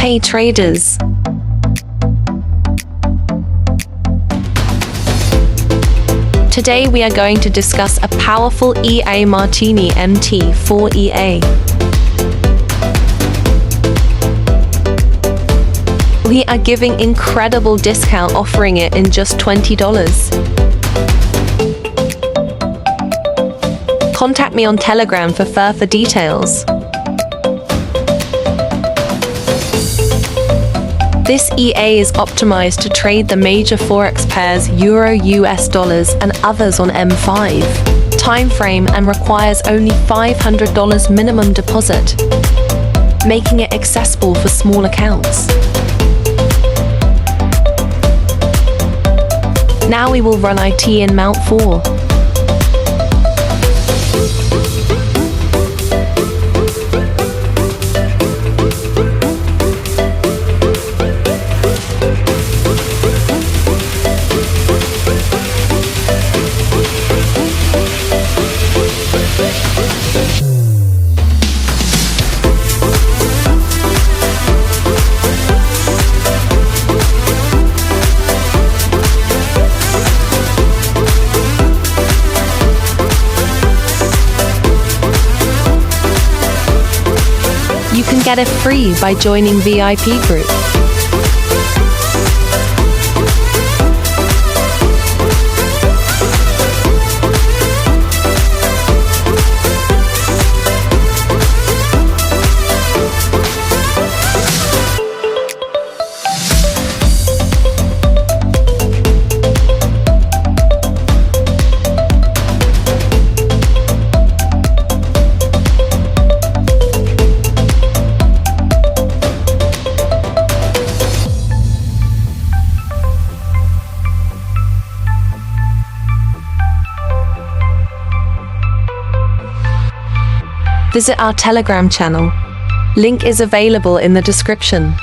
Hey traders! Today we are going to discuss a powerful EA Martini MT4 EA. We are giving incredible discount offering it in just $20. Contact me on Telegram for further details. This EA is optimized to trade the major Forex pairs Euro, US dollars and others on M5 timeframe and requires only $500 minimum deposit, making it accessible for small accounts. Now we will run IT in MT4. You can get it free by joining VIP group. Visit our Telegram channel. Link is available in the description.